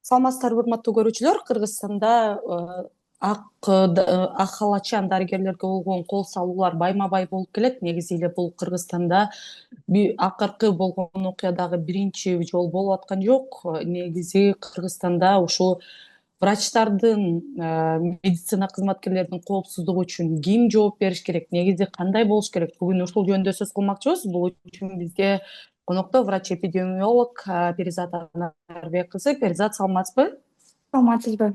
Саламатсыздарбы, урматтуу көрүүчүлөр. Кыргызстанда ак халатчан дарыгерлерге болгон кол салуулар байма-бай болуп келет. Негизи эле бул Кыргызстанда акыркы болгон окуя биринчи жолу болуп аткан жок. Негизи Кыргызстанда ушул врачтардын, медицина кызматкерлеринин коопсуздугу үчүн ким жооп бериш керек, негизи кандай болуш керек? Бүгүн ушул жөнүндө сөз кылмакчыбыз. Бул үчүн бизге конокто врач-эпидемиолог Перизат Анарбек кызы. Перизат, саламатсызбы? Саламатсызбы?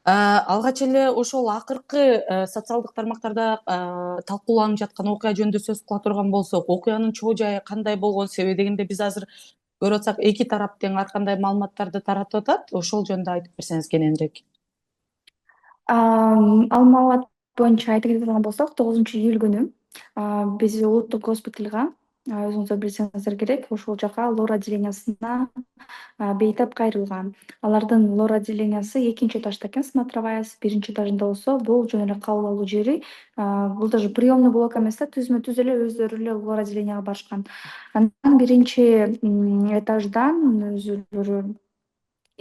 Алгач эле ошол акыркы социалдык тармактарда талкууланып жаткан окуя жөнүндө сөз кыла турган болсок, окуянын чоо жайы кандай болгон? Себеби дегенде биз азыр көрүп атсак, эки тарап тең ар кандай маалыматтарды таратып атат. Ошол жөнүндө айтып берсеңиз кененирээк. Ал маалымат боюнча айта кетadigan болсок, 9-июль күнү биз улуттук госпиталга, өзүңүздөр билсеңиздер керек, ошол жака лор отделениясына бейтап кайрылган. Алардын лор отделениясы экинчи этажда экен, смотровая, биринчи этажында болсо, бул жөн эле кабыл алуу жери. Бул даже приемный блок эмес да, түзмө-түз эле өздөрү эле лор отделенияга барышкан. Анан биринчи этаждан өзүлөрү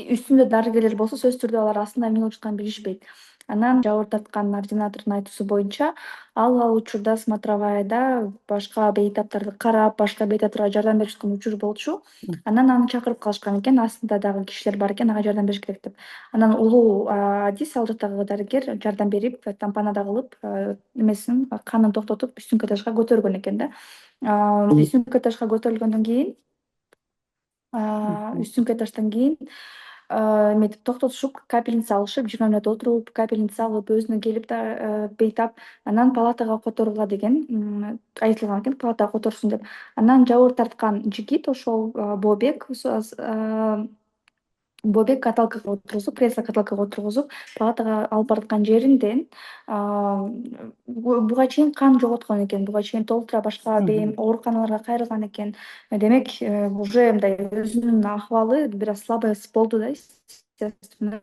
үстүндө дарыгерлер болсо, сөзсүз түрдө алар астында эмне болуп жатканын билишпейт. Анан жабыр тарткан ординатордун айтуусу боюнча, ал учурда смотроваяда башка бейтаптарды карап, башка бейтаптарга жардам берип жаткан учур болчу. Анан аны чакырып калышкан экен, астында дагы кишилер бар экен, ага жардам бериш керек деп. Анан улуу адис, ал жактагы дарыгер жардам берип, тампонада кылып, эмесин, канын токтотуп, үстүнкү этажга көтөргөн экен да. Үстүнкү этажга көтөрүлгөндөн кийин, үстүнкү этаждан кийин эметип токтотушуп, капельница алышып, 20 мүнөт отуруп, капельница алып, өзүнө келип да бейтап, анан палатага которууга деген айтылган экен, палатага которсун деп. Анан жабыр тарткан жигит, ошол Бобек каталкага отургузуп, кресло каталкага отургузуп, палатага алып бараткан жеринден буга чейин кан жоготкон экен. Буга чейин толтура башка ооруканаларга кайрылган экен. Демек, уже мындай өзүнүн акыбалы бир аз слабость болду да, естественно.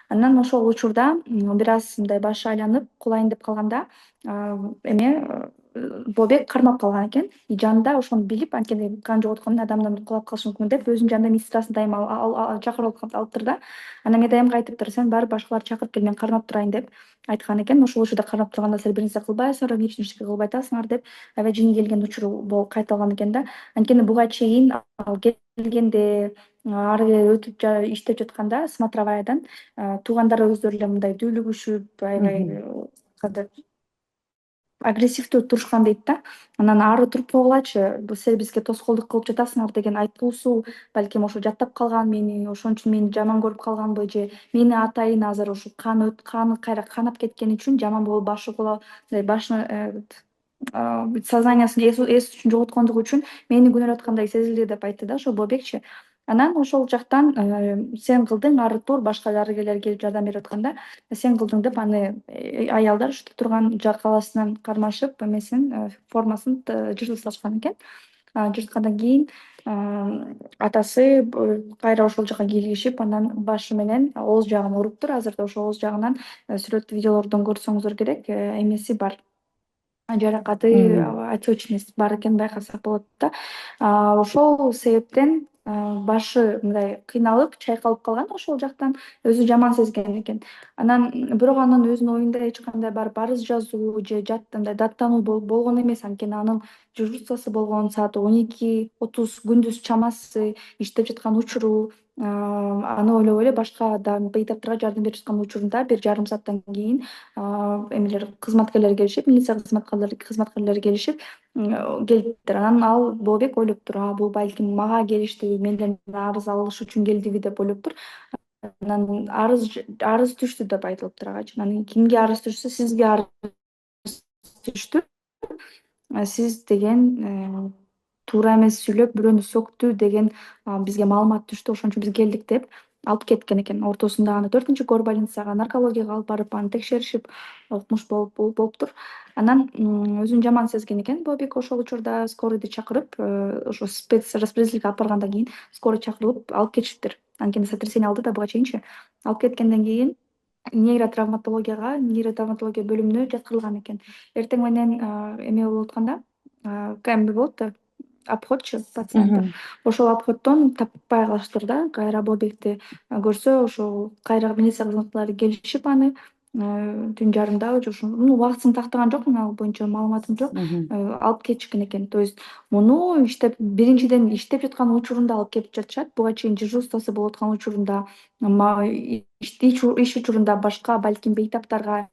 Анан ошол учурда бир аз мындай башы айланып, кулайын деп калганда, Бобек кармап калган экен. И жанында ошону билип, анткени кан жоготкондон адамдын кулап калышы мүмкүн деп, өзүнүн жанында медсестрасын дайыма чакырып алыптыр да. Анан медайымга айтыптыр: "Сен барып башкаларды чакырып кел, мен кармап турайын" деп айткан экен. Ошол учурда кармап турганда силер бир нерсе кылбайсыңарбы, эмне үчүн эчтеке кылбай атасыңар деп аябай жиңи келген учуру болуп кайталган экен да. Анткени буга чейин ал келгенде, ары бери өтүп иштеп жатканда смотроваядан туугандары өздөрү эле мындай дүүлүгүшүп, аябай кандай агрессивдүү турушкан дейт да. Анан ары туруп койгулачы, силер бизге тоскоолдук кылып жатасыңар деген айтуусу балким ошо жаттап калган мени, ошон үчүн мени жаман көрүп калганбы, же мени атайын азыр ушу каны кайра канап кеткени үчүн жаман болуп башы мындай башыны сознаниясын, эс үчүн жоготкондугу үчүн мени күнөөлөп аткандай сезилди деп айтты да ошо Бобекчи. Анан ошол жактан сен кылдың, ары тур, башка дарыгерлер келип жардам берип атканда сен кылдың деп аны аялдар уште турган калаасынан кармашып, эмесин, формасын жыртып салышкан экен. Жырткандан кийин атасы кайра ошол жака кийлигишип, анан башы менен ооз жагын уруптур. Азырда ошол ооз жагынан сүрөт, видеолордон көрсөңүздөр керек, эмеси бар, жаракаты, отечность бар экенин байкасак болот да. Ошол себептен башы мындай кыйналып, чайкалып калган ошол жактан, өзү жаман сезген экен. Анан бирок анын өзүнүн оюнда эч кандай барып арыз жазуу же мындай даттануу болгон эмес, анткени анын дежурствосу болгон саат 12:30 күндүз чамасы иштеп жаткан учуру. Аны ойлоп эле башка дагы бейтаптарга жардам берип жаткан учурунда бир жарым сааттан кийин эмелер, кызматкерлер келишип, милиция кызматкерлери келишип келиптир. Анан ал Бобек ойлоптур: бул балким мага келиштиби, менден арыз алыш үчүн келдиби деп ойлоптур. Анан арыз түштү деп айтылыптыр агачы. Анан кимге арыз түшсө, сизге арыз түштү. Сиз деген туура эмес сүйлөп, бирөөнү сөктү деген бизге маалымат түштү. Ошон үчүн биз келдик деп алып кеткен экен. Ортосунда аны 4-горбольницага, наркологияга алып барып, аны текшеришип, укмуш болуптур. Анан өзүн жаман сезген экен Бобек. Ошол учурда скорыйды чакырып, ошо спецраспределительге алып баргандан кийин скорый чакырылып алып кетишиптир. Анткени сотрясение алды да буга чейинчи. Алып кеткенден кийин нейротравматология бөлүмүнө жаткырылган экен. Эртең менен эме болуп атканда, эмне болот да, обходчу пациенттер. Мгм. Ошол обходдон таппай калыштыр да, кайра объектти көрсө ошол кайра милиция кызматкерлери келишип аны түн жарымдабы же ушул убактысын тактаган жокмун, ал боюнча маалыматым жок. Мгм. Алып кетишкен экен. То есть муну иштеп, биринчиден иштеп жаткан учурунда алып келип жатышат. Буга чейин дежурствосу болуп аткан учурунда, иш учурунда башка балким бейтаптарга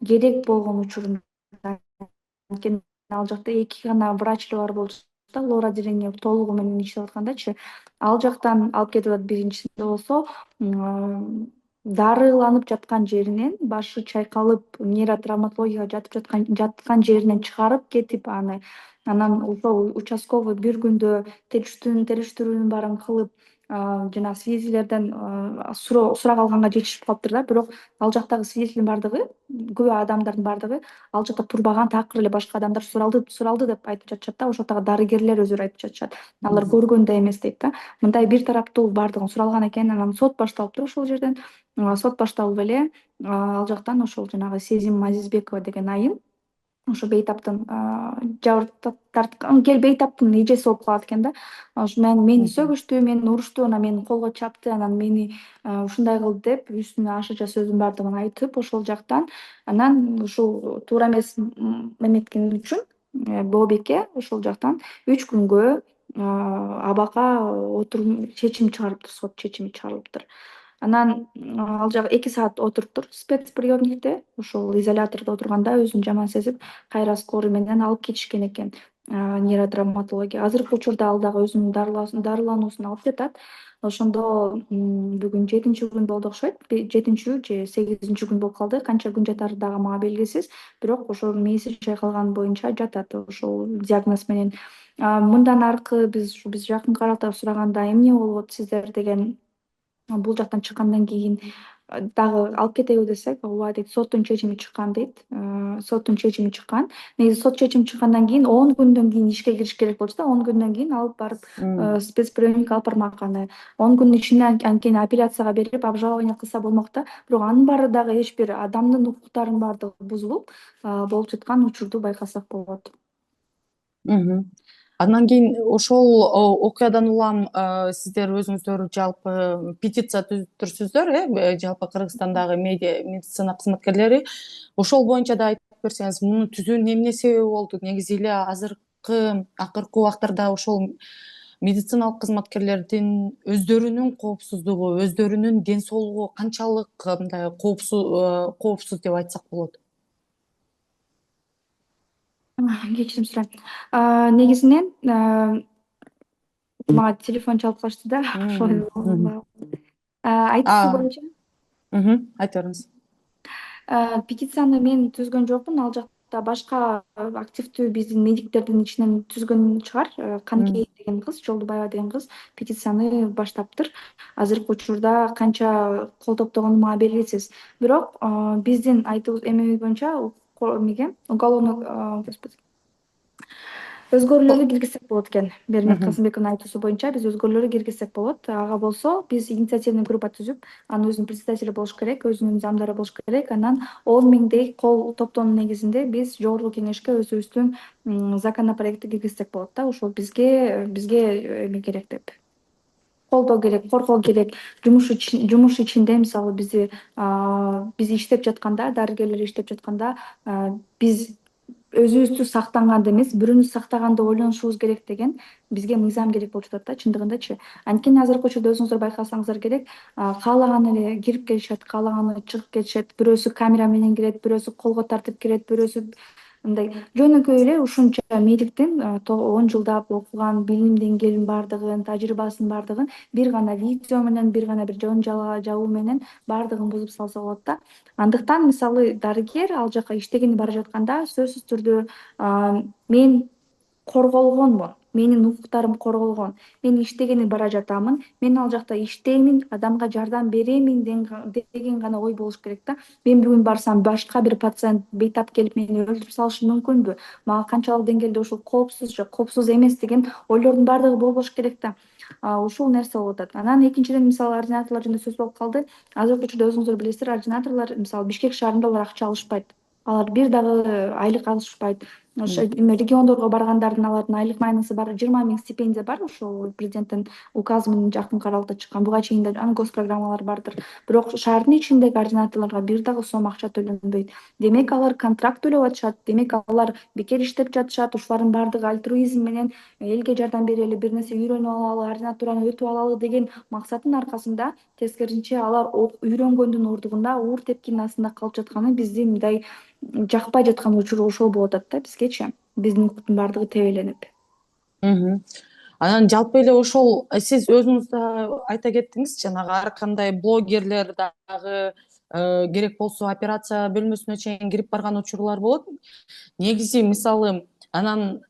керек болгон учурунда, анткени ал жакта эки гана врачлар бар болчу да, лор-отделение толугу менен иштеп аткандачы. Ал жактан алып кетип атат. Биринчисинде болсо дарыланып жаткан жеринен, башы чайкалып, нейротравматологияга жаткан жеринен чыгарып кетип аны, анан ошол участковый бир күндө териштирүүнүн баарын кылып, жанагы свидетельдерден сурак алганга жетишип калыптыр да. Бирок ал жактагы свидетельдин баардыгы, күбө адамдардын баардыгы ал жакта турбаган, такыр эле башка адамдар суралды деп айтып жатышат да. Ошол жактагы дарыгерлер өздөрү айтып жатышат. Алар көргөн да эмес дейт да. Мындай бир тараптуу баардыгын суралган экен. Анан сот башталыптыр ошол жерден. Сот башталып эле ал жактан ошол жанагы Сезим Азизбекова деген айым, ошо бейтаптын жабыр тарткан бейтаптын эжеси болуп калат экен да. Ошо мени Мгм. сөгүштү, мени урушту, анан мени колго чапты, анан мени ушундай кылды деп үстүнө ашыжа сөздүн баардыгын айтып, ошол жактан анан ушул туура эмес эметкени үчүн бообекке ошол жактан 3 күнгө абакка чечим чыгарыптыр, сот чечими чыгарылыптыр. Анан ал жагы 2 саат отуруптур спецприемникте, ошол изолятордо отурганда өзүн жаман сезип, кайра скорый менен алып кетишкен экен нейротравматология. Азыркы учурда ал дагы өзүнүн дарылануусун алып жатат. Ошондо бүгүн 7-күн болду окшойт. 7 же 8 күн болуп калды. Канча күн жатары дагы мага белгисиз. Бирок ошол мээси чайкалган боюнча жатат ошол диагноз менен. Мындан аркы биз жакынкы аралыкта сураганда эмне болот сиздер деген, бул жактан чыккандан кийин дагы алып кетеби десек, ооба дейт, соттун чечими чыккан дейт. Соттун чечими чыккан. Негизи сот чечими чыккандан кийин 10 күндөн кийин ишке кириш керек болчу да. 10 күндөн кийин алып барып Мгм. спецприемникке алып бармак. Аны 10 күндүн ичинде анткени апелляцияга берип, обжалование кылса болмок да. Бирок анын баары дагы эч бир адамдын укуктарынын баардыгы бузулуп болуп жаткан учурду байкасак болот. Мгм. Андан кийин ошол окуядан улам сиздер өзүңүздөр жалпы петиция түзүптүрсүздөр, жалпы Кыргызстандагы медицина кызматкерлери. Ошол боюнча да айтып берсеңиз, муну түзүүнүн эмне себеби болду? Негизи эле акыркы убактарда ошол медициналык кызматкерлердин өздөрүнүн коопсуздугу, өздөрүнүн ден соолугу канчалык мындай коопсуз деп айтсак болот? Кечирим сурайм. Негизинен мага телефон чалып калышты да. Мгм. Мгм. Ошол айтуусу боюнча Айта бериңиз. Петицияны мен түзгөн жокмун. Ал жакта башка активдүү биздин медиктердин ичинен түзгөн чыгар. Канкей деген кыз, Жолдубаева деген кыз петицияны баштаптыр. Азыркы учурда канча кол топтогону мага белгисиз. Бирок биздин эмебиз боюнча эмеге уголовный, господи, өзгөрүүлөрдү киргизсек болот экен. Бермек Мгм. Касымбековдун айтуусу боюнча биз өзгөрүүлөрдү киргизсек болот. Ага болсо биз инициативный группа түзүп, анын өзүнүн председатели болуш керек, өзүнүн замдары болуш керек. Анан 10 миңдей кол топтоонун негизинде биз жогорку кеңешке өзүбүздүн законопроектти киргизсек болот да. Ошол бизге эме керек деп, колдоо керек, коргоо керек. Жумуш ичинде мисалы биз иштеп жатканда, дарыгерлер иштеп жатканда биз өзүбүздү сактанганды эмес, бирөөнү сактаганды ойлонушубуз керек деген бизге мыйзам керек болуп жатат да, чындыгындачы. Анткени азыркы учурда өзүңүздөр байкасаңыздар керек, каалаган эле кирип келишет, каалаганы чыгып кетишет. Бирөөсү камера менен кирет, бирөөсү колго тартып кирет, бирөөсү мындай жөнөкөй эле ушунча медиктин 10 жылдап окуган билим деңгээлинин баардыгын, тажрыйбасынын баардыгын бир гана видео менен, бир гана бир жон жабуу менен баардыгын бузуп салса болот да. Андыктан мисалы дарыгер ал жака иштегени бара жатканда сөзсүз түрдө мен корголгонмун, менин укуктарым корголгон, мен иштегени бара жатамын, мен ал жакта иштеймин, адамга жардам беремин деген гана ой болуш керек да. Мен бүгүн барсам башка бир пациент бейтап келип мени өлтүрүп салышы мүмкүнбү, мага канчалык деңгээлде ушул коопсуз же коопсуз эмес деген ойлордун баардыгы болбош керек да. Ушул нерсе болуп атат. Анан экинчиден мисалы ординаторлор жөнүндө сөз болуп калды. Азыркы учурда өзүңүздөр билесиздер, ординаторлор мисалы Бишкек шаарында алар акча алышпайт. Алар бир дагы айлык алышпайт. эме региондорго баргандардын алардын айлык майнасы бар, 20 000 стипендия бар, ошол президенттин указы менен жакынкы аралыкта чыккан. Буга чейин да анын гос программалары бардыр. Бирок шаардын ичиндеги координаторлорго бир дагы сом акча төлөнбөйт. Демек алар контракт төлөп атышат, демек алар бекер иштеп жатышат. Ушулардын баардыгы альтруизм менен элге жардам берели, бир нерсе үйрөнүп алалы, ординатураны өтүп алалы деген максаттын аркасында тескерисинче алар үйрөнгөндүн ордугунда уур тепкинин астында калып жатканы бизди мындай жакпай жаткан учуру ошол болуп атат да бизгечи. Биздин укуктун баардыгы тебеленип. Мгм. Анан жалпы эле ошол сиз өзүңүз да айта кеттиңиз, жанагы ар кандай блогерлер дагы керек болсо операция бөлмөсүнө чейин кирип барган учурлар болот. Негизи мисалы анан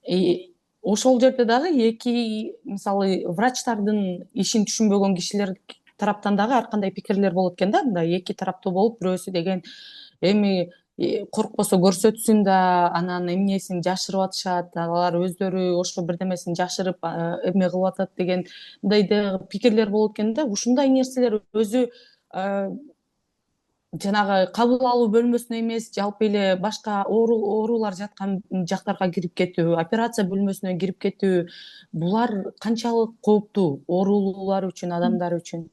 ошол жерде дагы эки мисалы врачтардын ишин түшүнбөгөн кишилер тараптан дагы ар кандай пикирлер болот экен да, мындай эки тараптуу болуп, бирөөсү деген эми коркпосо көрсөтсүн да, анан эмнесин жашырып атышат, алар өздөрү ошо бирдемесин жашырып эме кылып атат деген мындай дагы пикирлер болот экен да. Ушундай нерселер өзү жанагы кабыл алуу бөлмөсүнө эмес, жалпы эле башка оорулар жаткан жактарга кирип кетүү, операция бөлмөсүнө кирип кетүү, булар канчалык кооптуу оорулуулар үчүн, адамдар үчүн?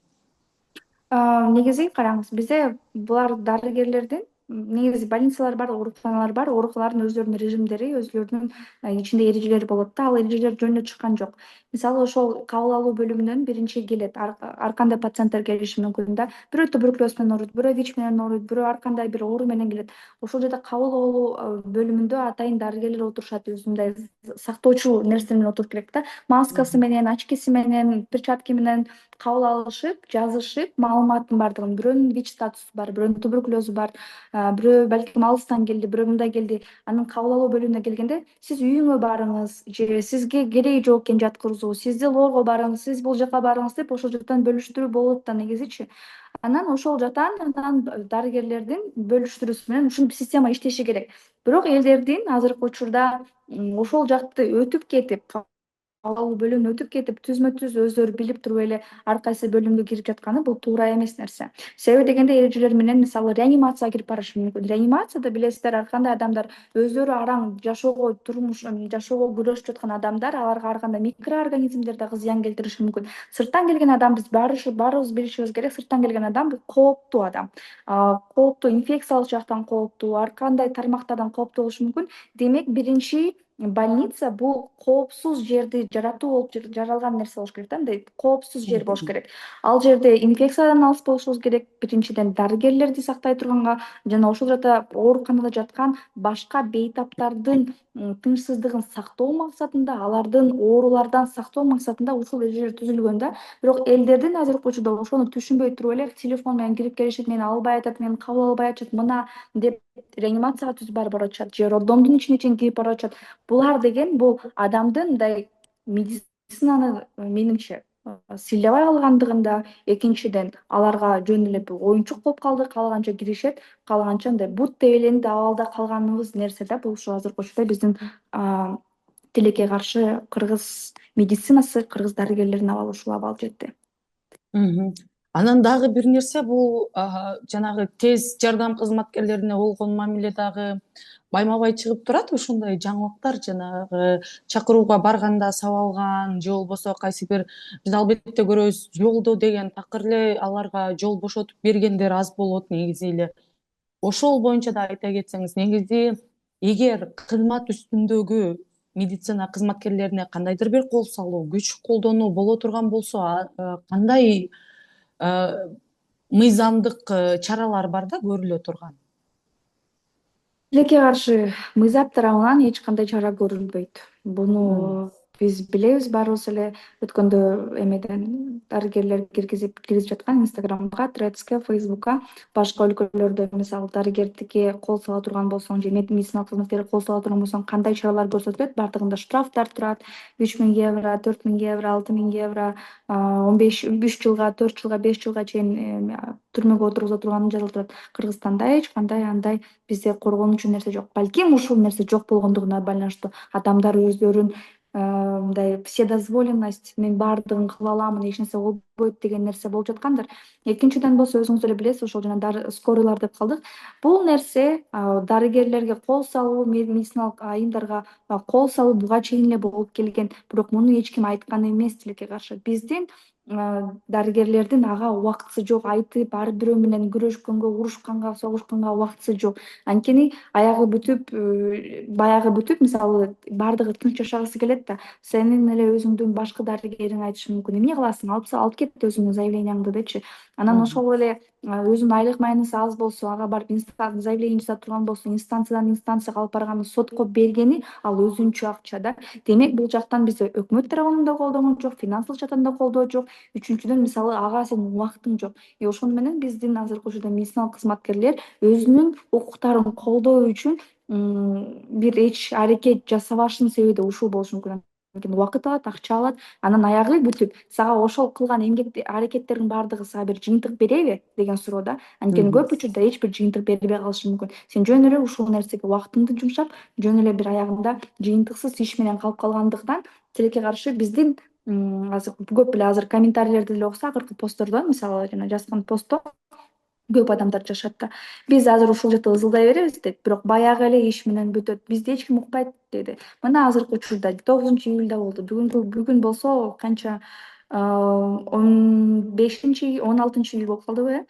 Негизи караңыз, бизде булар дарыгерлердин негизи больницалар бар, ооруканалар бар. Ооруканалардын өздөрүнүн режимдери, өзлөрүнүн ичинде эрежелери болот да. Ал эрежелер жөнүнө чыккан жок. Мисалы ошол кабыл алуу бөлүмүнөн биринчи келет. Ар кандай пациенттер келиши мүмкүн да. Бирөө туберкулез менен ооруйт, бирөө ВИЧ менен ооруйт, бирөө ар кандай бир оору менен келет. Ошол жерде кабыл алуу бөлүмүндө атайын дарыгерлер отурушат, өзү мындай сактоочу нерсе менен отуруп келет да. Маскасы менен, очкиси менен, перчатки менен кабыл алышып, жазышып, маалыматтын баардыгын, бирөөнүн ВИЧ статусу бар, бирөөнүн туберкулезу бар, бирөө балким алыстан келди, бирөө мындай келди. Анын кабыл алуу бөлүмүнө келгенде сиз үйүңө барыңыз, же сизге кереги жок экен жаткыруу, сизди лоорго барыңыз, сиз бул жака барыңыз деп ошол жактан бөлүштүрүү болот да негизичи. Анан ошол жактан анан дарыгерлердин бөлүштүрүүсү менен ушинтип система иштеши керек. Бирок элдердин азыркы учурда ошол жакты өтүп кетип, алуу бөлүмүнө өтүп кетип, түзмө-түз өздөрү билип туруп эле ар кайсы бөлүмгө кирип жатканы бул туура эмес нерсе. Себеби дегенде эрежелер менен мисалы реанимацияга кирип барышы мүмкүн. Реанимацияда билесиздер, ар кандай адамдар өздөрү араң жашоого, жашоого күрөшүп жаткан адамдар, аларга ар кандай микроорганизмдер дагы зыян келтириши мүмкүн. Сырттан келген адам, биз баарыбыз билишибиз керек, сырттан келген адам бул кооптуу адам. Кооптуу, инфекциялык жактан кооптуу, ар кандай тармактардан кооптуу болушу мүмкүн. Демек, биринчи больница бул коопсуз жерди жаратуу болуп жаралган нерсе болуш керек да, мындай коопсуз жер болуш керек. Ал жерде инфекциядан алыс болушубуз керек. Биринчиден дарыгерлерди сактай турганга жана ошол жакта ооруканада жаткан башка бейтаптардын тынчсыздыгын сактоо максатында, алардын оорулардан сактоо максатында ушул эрежелер түзүлгөн да. Бирок элдердин азыркы учурда ошону түшүнбөй туруп эле телефон менен кирип келишет, мени албай атат, мени кабыл албай атышат, мына деп реанимацияга түзүп барып атышат же роддомдун ичине чейин кирип барып атышат. Булар деген бул адамдын мындай медицинаны менимче сыйлабай калгандыгында, экинчиден аларга жөн эле оюнчук болуп калды, каалаганча киришет, каалаганча мындай бут тебеленип абалда калганыбыз нерсе да. Бул ушу азыркы учурда биздин тилекке каршы кыргыз медицинасы, кыргыз дарыгерлеринин абалы ушул абал жетти. Анан дагы бир нерсе, бул жанагы тез жардам кызматкерлерине болгон мамиле дагы байма-бай чыгып турат. Ушундай жаңылыктар жанагы чакырууга барганда сабалган же болбосо кайсы бир биз албетте көрөбүз, жолдо деген такыр эле аларга жол бошотуп бергендер аз болот негизи эле. Ошол боюнча да айта кетсеңиз, негизи эгер кызмат үстүндөгү медицина кызматкерлерине кандайдыр бир кол салуу, күч колдонуу боло турган болсо, кандай мыйзамдык чаралар бар да көрүлө турган? Тилекке каршы мыйзам тарабынан эч кандай чара көрүлбөйт. Буну биз билебиз баарыбыз эле. Өткөндө эмеден дарыгерлер киргизип жаткан Инстаграмга, Threadsке, Фейсбукка, башка өлкөлөрдө мисалы дарыгердикке кол сала турган болсоң же медициналык кызматкерге кол сала турган болсоң кандай чаралар көрсөтүлөт? Бардыгында штрафтар турат. 3 000 евро, 4 000 евро, 6 000 евро, 3 жылга, 4 жылга, 5 жылга чейин түрмөгө отургуза турганы жазылып турат. Кыргызстанда эч кандай андай бизде коргонуучу нерсе жок. Балким ушул нерсе жок болгондугуна байланыштуу адамдар өздөрүн мындай вседозволенность, мен баардыгын кыла аламын, эч нерсе болбойт деген нерсе болуп жаткандыр. Экинчиден болсо өзүңүз деле билесиз, ошол жана скорыйлар деп калдык. Бул нерсе дарыгерлерге кол салуу, медициналык айымдарга кол салуу буга чейин эле болуп келген. Бирок муну эч ким айткан эмес тилекке каршы. Биздин дарыгерлердин ага убактысы жок. Айтып ар бирөө менен күрөшкөнгө, урушканга, согушканга убактысы жок. Анткени аягы бүтүп, баягы бүтүп, мисалы баардыгы тынч жашагысы келет да, сенин эле өзүңдүн башкы дарыгериң айтышы мүмкүн: эмне кыласың, алып кет өзүңдүн заявлениеңди дечи. Анан Мгм. ошол эле өзүнүн айлык майнысы аз болсо, ага барып заявление жасап турган болсо, инстанциядан инстанцияга алып барганы, сотко бергени ал өзүнчө акча да. Демек бул жактан бизде өкмөт тарабынан да колдоон жок, финансылык жактан да колдоо жок. Үчүнчүдөн, мисалы, ага сенин убактың жок. Ошону менен биздин азыркы учурда медициналык кызматкерлер өзүнүн укуктарын колдоо үчүн бир эч аракет жасабашынын себеби да ушул болушу мүмкүн. Анткени убакыт алат, акча алат, анан аягы бүтүп, сага ошол кылган эмгек аракеттердин баардыгы сага бир жыйынтык береби деген суроо да. Анткени Мгм. көп учурда эч бир жыйынтык бербей калышы мүмкүн. Сен жөн эле ушул нерсеге убактыңды жумшап, жөн эле бир аягында жыйынтыксыз иш менен калып калгандыктан, тилекке каршы биздин азыр көп эле азыр комментарийлерди эле окуса, акыркы посттордо, мисалы жана жазган постто көп адамдар жашат да. Биз азыр ушул жерде ызылдай беребиз дейт, бирок баягы эле иш менен бүтөт. Бизди эч ким укпайт деди. Мына азыркы учурда 9-июльда болду. Бүгүн болсо канча, 15, 16-июль болуп калдыбы, э?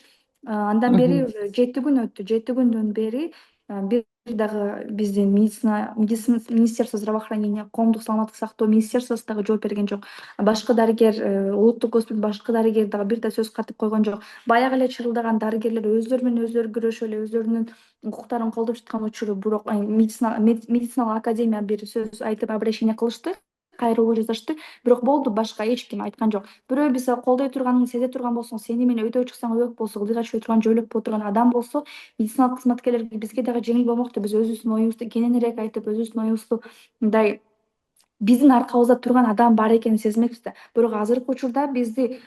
Андан бери Мгм. уже 7 күн өттү. 7 күндөн бери бир дагы биздин медицина министерство здравоохранения, коомдук саламаттык сактоо министерствосу дагы жооп берген жок. Башкы дарыгер, улуттук госпиталь башкы дарыгер дагы бир да сөз катып койгон жок. Баягы эле чырылдаган дарыгерлер өздөрү менен өздөрү күрөшүп эле өздөрүнүн укуктарын колдоп жаткан учуру, бирок медициналык академия бир сөз айтып обращение кылышты, кайрылуу жасашты. Бирок болду, башка эч ким айткан жок. Бирөө биз колдой турганын сезе турган болсоң, сени менен өйдөгө чыксаң өбөк болсо, ылдыйга түшө турган, жойлоп боло турган адам болсо, медициналык кызматкерлерге, бизге дагы жеңил болмокту. Биз өзүбүздүн оюбузду кененирээк айтып, өзүбүздүн оюбузду мындай биздин аркабызда турган адам бар экенин сезмекпиз да. Бирок азыркы учурда бизди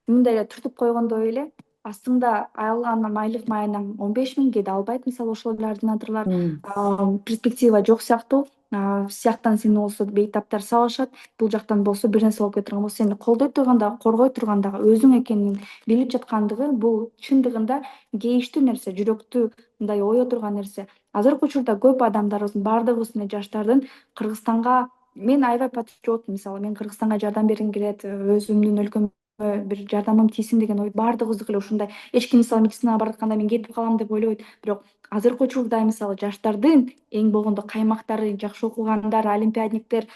мындай эле түртүп койгондой эле, астыңда алган айлык майынан 15 000 кээде албайт, мисалы ошол эле ординаторлор. Мгм. Перспектива жок сыяктуу. Сияктан сени болсо бейтаптар сабашат, бул жактан болсо бир нерсе болуп кетирган болсо, сени колдой турган дагы, коргой турган дагы өзүң экенин билип жаткандыгы, бул чындыгында кейиштүү нерсе, жүрөктү мындай ое турган нерсе. Азыркы учурда көп адамдарыбыздын, баардыгыбыздын эле жаштардын Кыргызстанга, мен аябай патриотмун, мисалы, мен Кыргызстанга жардам бергим келет, өзүмдүн өлкөмө бир жардамым тийсин деген ой баардыгыбыздыкы эле ушундай. Эч ким, мисалы, медицинага баратканда мен кетип калам деп ойлобойт. Бирок азыркы учурда, мисалы, жаштардын эң болгондо каймактары, жакшы окугандар, олимпиадниктер,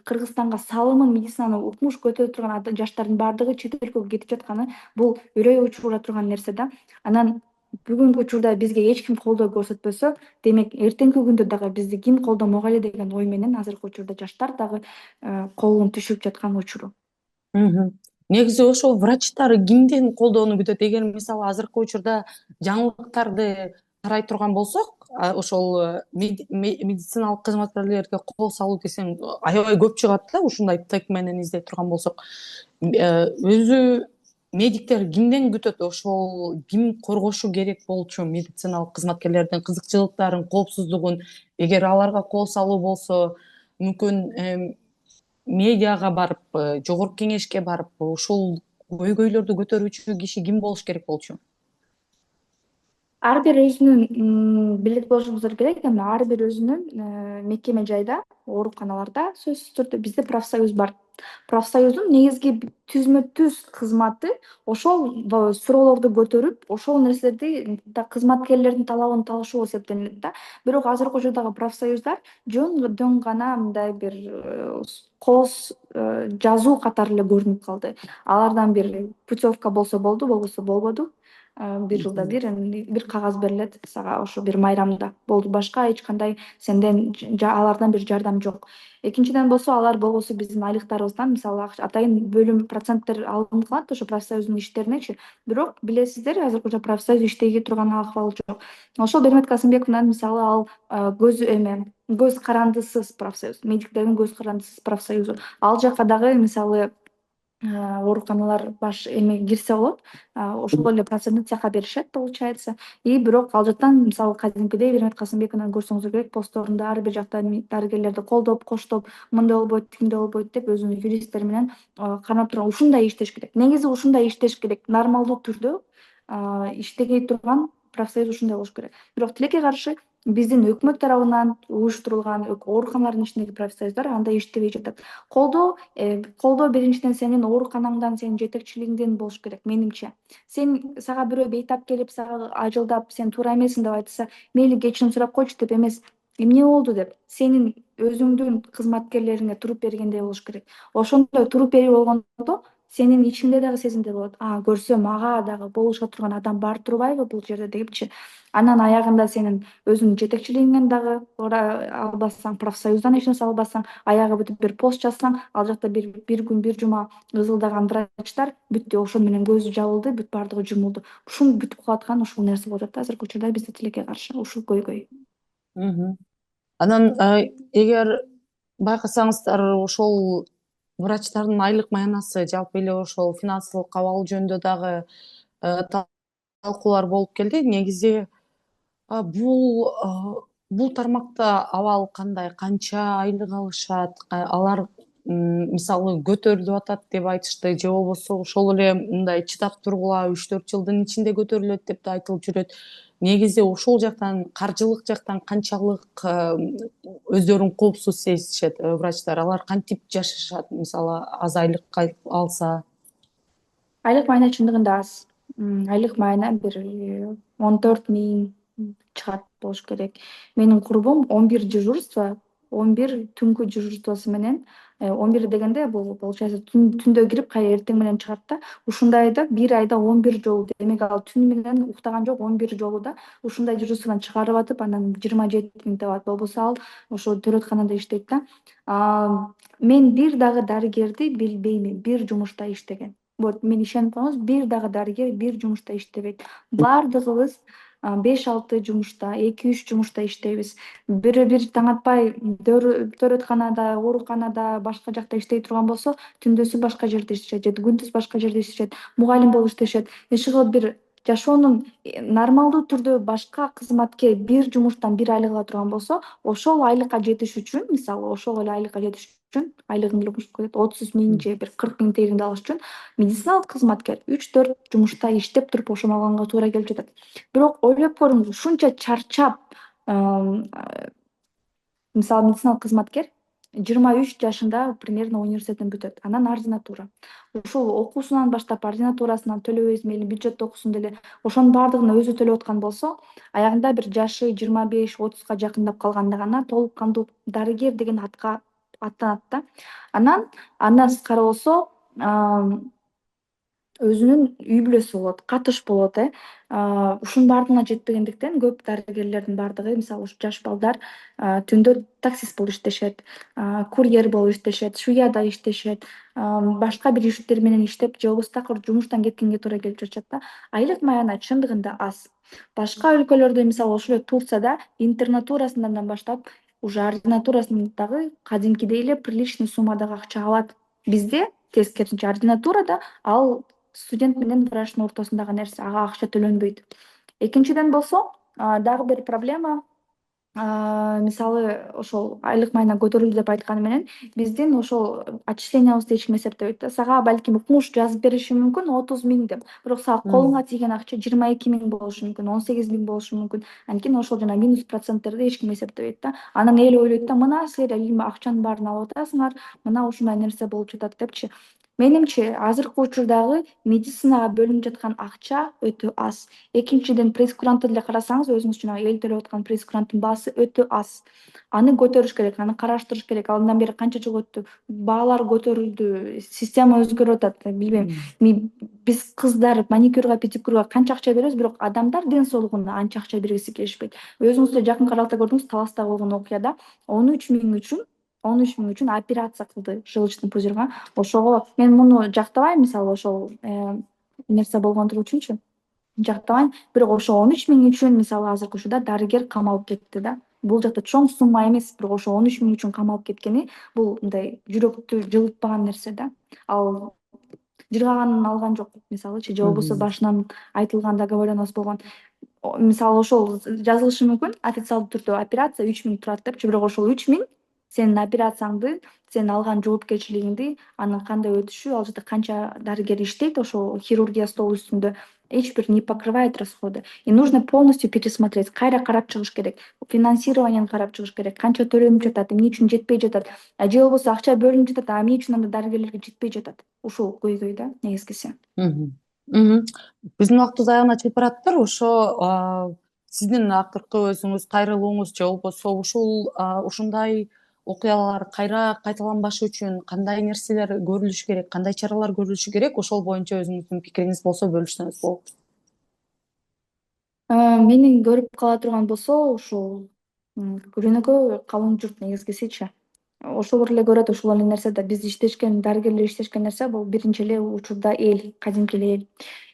Кыргызстанга салымын, медицинаны укмуш көтөрө турган жаштардын баардыгы чет өлкөгө кетип жатканы, бул үрөй учура турган нерсе да. Анан бүгүнкү учурда бизге эч ким колдоо көрсөтпөсө, демек эртеңки күндө дагы бизди ким колдомок эле деген ой менен азыркы учурда жаштар дагы колун түшүрүп жаткан учуру. Мгм. Негизи ошол врачтар кимдин колдоону күтөт? Эгер мисалы азыркы учурда жаңылыктарды карай турган болсок, ошол медициналык кызматкерлерге кол салуу десең аябай көп чыгат да, ушундай тег менен издей турган болсок. Өзү медиктер кимден күтөт? Ошол ким коргошу керек болчу медициналык кызматкерлердин кызыкчылыктарын, коопсуздугун? Эгер аларга кол салуу болсо, мүмкүн медиага барып, жогорку кеңешке барып, ушул көйгөйлөрдү көтөрүүчү киши ким болуш керек болчу? Ар бир өзүнүн билет болушуңуздар керек эми, ар бир өзүнүн мекеме жайда, ооруканаларда сөзсүз түрдө бизде профсоюз бар. Профсоюздун негизги түзмө түз кызматы ошол суроолорду көтөрүп, ошол нерселерди кызматкерлердин талабын талашуу болуп эсептелинет да. Бирок азыркы учурдагы профсоюздар жөн гана мындай бир кооз жазуу катары эле көрүнүп калды. Алардан бир путевка болсо болду, болбосо болбоду. Бир жылда Мгм. бир кагаз берилет сага, ошо бир майрамда болду. Башка эч кандай сенден алардан бир жардам жок. Экинчиден болсо, алар болбосо биздин айлыктарыбыздан, мисалы, атайын бөлүм проценттер алынат ошо профсоюздун иштеринечи. Бирок билесиздер, азыркы учурда профсоюз иштей турган акыбал жок. Ошол Бермет Касымбековдун, мисалы, ал көз карандысыз профсоюз, медиктердин көз карандысыз профсоюзу. Ал жака дагы, мисалы, ооруканалар баш эме кирсе болот, ошол эле процентин цехка беришет получается. И бирок ал жактан мисалы кадимкидей Бермет Касымбековнун көрсөңүздөр керек постторунда ар бир жакта дарыгерлерди колдоп, коштоп, мындай болбойт, тигиндей болбойт деп өзүнүн юристтери менен кармап турган. Ушундай иштеш керек. Негизи ушундай иштеш керек. Нормалдуу түрдө иштегей турган профсоюз ушундай болуш керек. Бирок тилекке каршы биздин өкмөт тарабынан уюштурулган ооруканалардын ичиндеги профсоюздар андай иштебей жатат. Колдоо биринчиден сенин ооруканаңдан, сенин жетекчилигиңден болуш керек менимче. Сага бирөө бейтап келип, сага ажылдап, сен туура эмессиң деп айтса, мейли кечирим сурап койчу деп эмес, эмне болду деп сенин өзүңдүн кызматкерлериңе туруп бергендей болуш керек. Ошондой туруп берип болгондо сенин ичиңде дагы сезимдер болот. Көрсөм ага дагы болуша турган адам бар турбайбы бул жерде депчи. Анан аягында сенин өзүнүн жетекчилигиңен дагы албасаң, профсоюздан эч нерсе албасаң, аягы бүтүп бир пост жазсаң, ал жакта бир күн, бир жума ызылдаган врачтар бүттү, ошону менен көзү жабылды, бүт баардыгы жумулду. Ушул бүтүп калып аткан ушул нерсе болуп жатат азыркы учурда бизде тилекке каршы ушул көйгөй. Мгм. Анан эгер байкасаңыздар ошол врачтардын айлык маянасы жалпы эле ошол финансылык абалы жөнүндө дагы талкуулар болуп келди. Негизи бул тармакта абал кандай, канча айлык алышат, алар мисалы көтөрүлүп атат деп айтышты, же болбосо ошол эле мындай чыдап тургула 3-4 жылдын ичинде көтөрүлөт деп да айтылып жүрөт. Негизи ошол жактан, каржылык жактан канчалык өздөрүн коопсуз сезишет врачтар? Алар кантип жашашат, мисалы аз айлык алса? Айлык майна чындыгында аз. Айлык майна бир 14 000 чыгат болуш керек. Менин курбум 11 дежурство, 11 түнкү дежурствосу менен, 11 дегенде бул получается түндө кирип кайра эртең менен чыгат да. Ушундайда бир айда 11 жолу, демек ал түн менен уктаган жок, 11 жолу да ушундай дежурстводан чыгарып атып, анан 27 000 табат. Болбосо ал ошо төрөтканада иштейт да. Мен бир дагы дарыгерди билбеймин бир жумушта иштеген. Вот мени ишенип коюңуз, бир дагы дарыгер бир жумушта иштебейт. Баардыгыбыз 5-6 жумушта, 2-3 жумушта иштейбиз. Бир таң атпай төрөтканада, ооруканада, башка жакта иштей турган болсо, түндөсү башка жерде иштешет же күндүз башка жерде иштешет, мугалим болуп иштешет. Иши кылып бир жашоонун нормалдуу түрдө башка кызматке бир жумуштан бир айлык ала турган болсо, ошол айлыкка жетиш үчүн, мисалы ошол эле айлыкка жетиш үчүн, айлыгын эле кошуп коет, 30 000 же бир 40 000 тегинде алыш үчүн медициналык кызматкер 3-4 жумушта иштеп туруп ошону алганга туура келип жатат. Бирок ойлоп көрүңүз, ушунча чарчап, мисалы медициналык кызматкер 23 жашында примерно университеттен бүтөт, анан ординатура. Ушул окуусунан баштап ординатурасынан төлөбөйбүз, мейли бюджетте окусун деле, ошонун баардыгын өзү төлөп аткан болсо, аягында бир жашы 25-30га жакындап калганда гана толук кандуу дарыгер деген атка аттанат да. Андан сырткары болсо, өзүнүн үй бүлөсү болот, катыш болот. Ушунун баардыгына жетпегендиктен көп дарыгерлердин баардыгы, мисалы ушу жаш балдар түндө таксист болуп иштешет, курьер болуп иштешет, шуяда иштешет, башка бир иштер менен иштеп, же болбосо такыр жумуштан кеткенге туура келип жатышат да. Айлык маяна чындыгында аз. Башка өлкөлөрдө, мисалы ошол эле Турцияда интернатурасынан баштап уже ординатурасын дагы кадимкидей эле приличный суммадагы акча алат. Бизде тескерисинче ординатурада ал студент менен врачтын ортосундагы нерсе, ага акча төлөнбөйт. Экинчиден болсо, дагы бир проблема, мисалы ошол айлык майна көтөрүлдү деп айтканы менен биздин ошол отчислениябызды эч ким эсептебейт да. Сага балким укмуш жазып бериши мүмкүн 30 000 деп, бирок сага колуңа тийген акча 22 000 болушу мүмкүн, 18 000 болушу мүмкүн. Анткени ошол жана минус проценттерди эч ким эсептебейт да. Анан эл ойлойт да, мына силер эми акчанын баарын алып атасыңар, мына ушундай нерсе болуп жатат депчи. Менимче азыркы учурдагы медицинага бөлүнүп жаткан акча өтө аз. Экинчиден, прейскурантты деле карасаңыз, өзүңүз жана эл төлөп аткан прейскуранттын баасы өтө аз. Аны көтөрүш керек, аны караштырыш керек. Андан бери канча жыл өттү, баалар көтөрүлдү, система өзгөрүп атат. Билбейм, биз кыздар маникюрга, педикюрга канча акча беребиз, бирок адамдар ден соолугуна анча акча бергиси келишпейт. Өзүңүз да жакынкы аралыкта көрдүңүз, Таласта болгон окуяда 13 000 үчүн операция кылды желчный пузырьга. Ошого мен муну жактабайм, мисалы ошол нерсе болгондугу үчүнчү жактабайм, бирок ошо 13 000 үчүн мисалы азыркы учурда дарыгер камалып кетти да. Бул жакта чоң сумма эмес, бирок ошо 13 000 үчүн камалып кеткени бул мындай жүрөктү жылытпаган нерсе да. Ал жыргаганын алган жок мисалычы, же болбосо Мгм. башынан айтылган договоренность болгон. Мисалы ошол жазылышы мүмкүн официалдуу түрдө операция 3.000 турат депчи, бирок ошол 3.000 сенин операцияңды, сен алган жоопкерчилигиңди, анын кандай өтүшү, ал жерде канча дарыгер иштейт ошол хирургия столу үстүндө, эч бир не покрывает расходы. И нужно полностью пересмотреть, кайра карап чыгыш керек, финансированияны карап чыгыш керек, канча төлөнүп жатат, эмне үчүн жетпей жатат, же болбосо акча бөлүнүп жатат, а эмне үчүн анда дарыгерлерге жетпей жатат. Ушул көйгөй да негизгиси. Мгм. Мгм. Биздин убактыбыз аягына чыгып баратыптыр. Ошо сиздин акыркы өзүңүз кайрылууңуз же болбосо ушундай окуялар кайра кайталанбашы үчүн кандай нерселер көрүлүшү керек, кандай чаралар көрүлүшү керек? Ошол боюнча өзүңүздүн пикириңиз болсо бөлүшсөңүз болот. Мени көрүп кала турган болсо ушул рынокко калың журт негизгисичи. Ошолор эле көрөт, ошол эле нерсе да биз иштешкен, дарыгерлер иштешкен нерсе бул биринчи эле учурда эл, кадимки эле эл.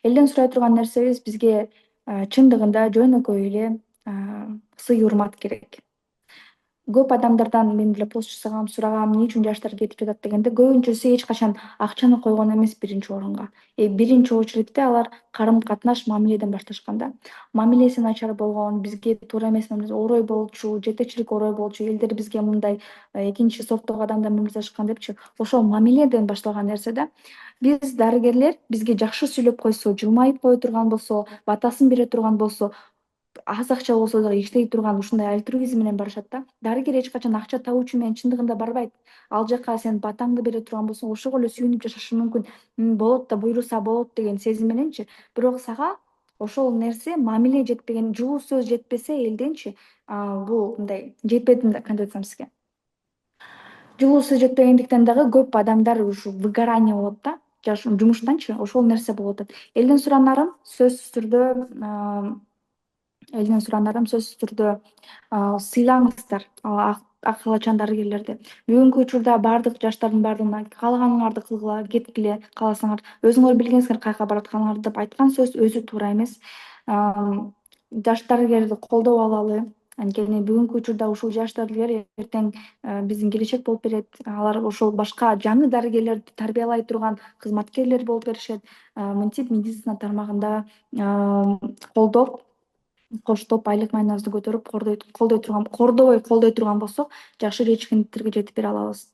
Элден сурай турган нерсебиз бизге чындыгында жөнөкөй эле сый урмат керек. Көп адамдардан мен деле пост жасагам, сурагам, эмне үчүн жаштар кетип жатат дегенде, көбүнчөсү эч качан акчаны койгон эмес биринчи орунга. Биринчи очередте алар карым-катнаш, мамиледен башташкан да. Мамилеси начар болгон, бизге туура эмес орой болчу, жетекчилик орой болчу, элдер бизге мындай экинчи сорттогу адамдар мамиле жасашкан депчи. Ошол мамиледен башталган нерсе да. Биз дарыгерлер бизге жакшы сүйлөп койсо, жылмайып кое турган болсо, батасын бере турган болсо, аз акча болсо дагы иштей турган ушундай альтруизм менен барышат да. Дарыгер эч качан акча табуучу менен чындыгында барбайт. Ал жака сен батаңды бере турган болсоң, ошого эле сүйүнүп жашашы мүмкүн. Болот да, буйруса болот деген сезим мененчи. Бирок сага ошол нерсе мамиле жетпеген, жылуу сөз жетпесе элденчи, бул мындай жетпедим да, кантип айтсам сизге. Жылуу сөз жетпегендиктен дагы көп адамдар ушу выгорание болот да, жумуштанчы, ошол нерсе болуп атат. Элден суранарым сөзсүз түрдө элден суранарым сөзсүз түрдө сыйлаңыздар ак калачан дарыгерлерди. Бүгүнкү учурда баардык жаштардын баардыгына каалаганыңарды кылгыла, кеткиле кааласаңар, өзүңөр билгеңиздер каяка баратканыңарды деп айткан сөз өзү туура эмес. Жаш дарыгерди колдоп алалы. Анткени бүгүнкү учурда ушул жаш дарыгер эртең биздин келечек болуп берет. Алар ошол башка жаңы дарыгерлерди тарбиялай турган кызматкерлер болуп беришет. Мынтип медицина тармагында колдоп, коштоп, айлык майнабызды көтөрүп кордобой колдой турган болсок, жакшы рейтингтерге жетип бере алабыз.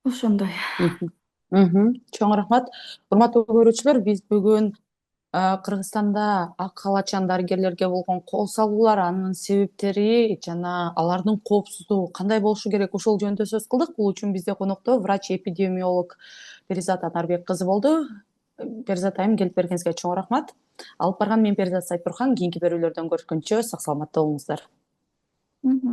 Ошондой. Мгм. Мгм. Чоң рахмат. Урматтуу көрүүчүлөр, биз бүгүн Кыргызстанда ак калачан дарыгерлерге болгон кол салуулар, анын себептери жана алардын коопсуздугу кандай болушу керек, ушул жөнүндө сөз кылдык. Бул үчүн бизде конокто врач-эпидемиолог Перизат Анарбек кызы болду. Перизат айым, келип бергениңизге чоң рахмат. Алып барган мен Перизат Сайтбурхан. Кийинки берүүлөрдөн көрүшкөнчө сак саламатта болуңуздар. Мгм.